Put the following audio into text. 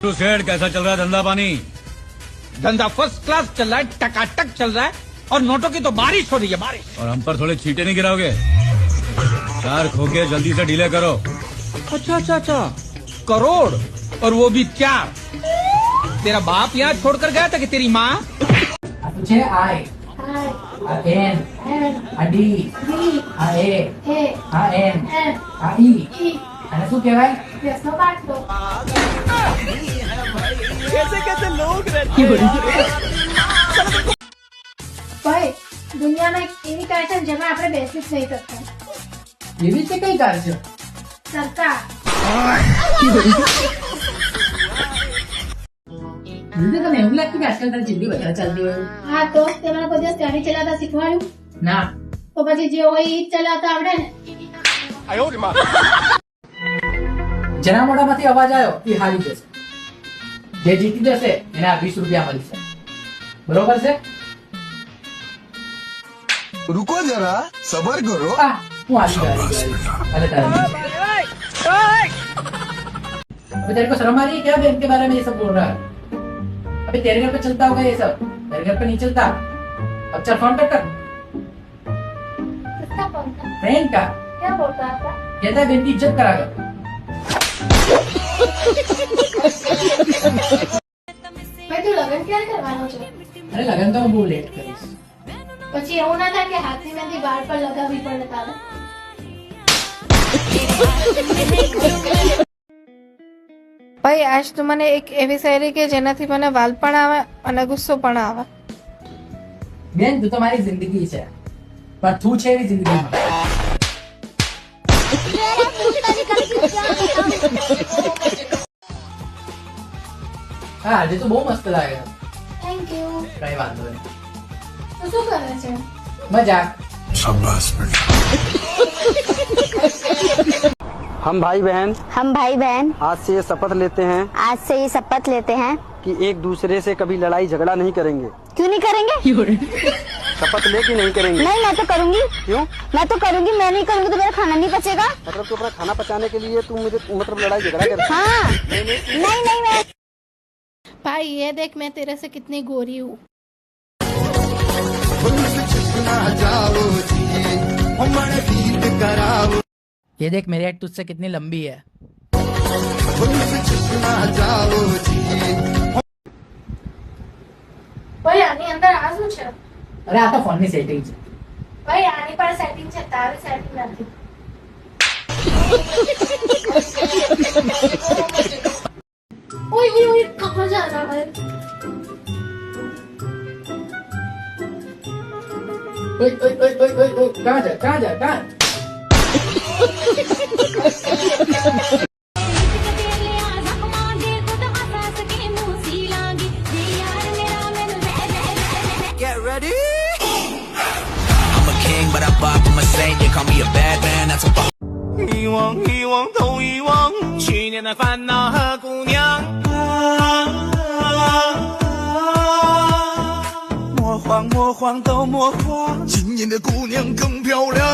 तो सेठ कैसा चल रहा है धंधा पानी? धंधा फर्स्ट क्लास चल रहा है, टकाटक चल रहा है और नोटों की तो बारिश हो रही है, बारिश। और हम पर थोड़े छींटे नहीं गिराओगे? 4 खोके जल्दी से डीले करो। अच्छा, करोड़, और वो भी 4। तेरा बाप यहाँ छोड़कर गया था कि तेरी माँ? पूछे आए N D A N E અને શું કહેવાય? कैसे लोग रहते ભાઈ દુનિયામાં એક એવી કાર છે જેમાં આપણે બેસી જ નહીં શકતા. એવી છે કઈ કાર છે? સરકાર. દીદી તને એવું લાગતું કે આજકાલ તારી જિંદગી વધારે ચાલતી હોય? હા તો તે મને કોઈ દિવસ ગાડી ચલાવતા શીખવાડ્યું? ના. તો પછી જે હોય એ જ ચલાવતા આવડે ને. જેના મોઢામાંથી અવાજ આવ્યો એ હારી જશે. જે જીતી જશે એને આ 20 રૂપિયા મળશે. બરોબર છે? रुको जरा सबर करो। હું હારી ગયો. अरे तारा अबे तेरे को शर्म आ रही है क्या बैंक के बारे में ये सब बोल रहा है? अबे तेरे घर पे चलता होगा ये सब, तेरे घर पे नहीं चलता. अब चल फोन कर. किसका फोन था? फ्रेंड का. क्या बोलता था? कहता है बेटी इज्जत कराकर. ભાઈ તું લગ્ન ક્યારે કરવાનો છે? अरे लगन तो मैं बहुत लेट करीश. પછી એવું ના થાય કે હાથની મહેંદી વાળ પર લગાવવી પડે તારે? ભાઈ આજ તું મને એક એવી શાયરી કે જેનાથી મને વાલ પણ આવે અને ગુસ્સો પણ આવે. બેન તું તો મારી જિંદગી છે પણ તું છે એવી જિંદગીમાં. હા આજે તો બહુ મસ્ત લાગે. Thank you. કઈ વાંધો નહીં. તું શું કરે છે? મજાક. शाबाश बेटा। हम भाई बहन आज से ये शपथ लेते हैं कि एक दूसरे से कभी लड़ाई झगड़ा नहीं करेंगे। क्यों नहीं करेंगे? शपथ ले कि नहीं करेंगे? नहीं मैं तो करूंगी. क्यों? मैं तो करूंगी. मैं नहीं करूंगी तो मेरा खाना नहीं पचेगा. मतलब तू अपना खाना पचाने के लिए तू मुझे मतलब लड़ाई झगड़ा कर? हाँ. नहीं मैं. भाई ये देख मैं तेरे से कितनी गोरी हूँ. ये देख मेरी हाइट तुझसे कितनी लंबी है. ભાઈ આની અંદર આ શું છે? અરે આ તો ફોન ની સેટિંગ છે. ભાઈ આની પર સેટિંગ છે, તારી સેટિંગ નથી. ઓય કहाँ जा रहा है? ओए कहाँ जा Get ready. I'm a king, but I pop, I'm a saint. They call me a bad man, that's a fuck. 遗忘都遗忘，去年的烦恼和姑娘。魔幻都魔幻，今年的姑娘更漂亮。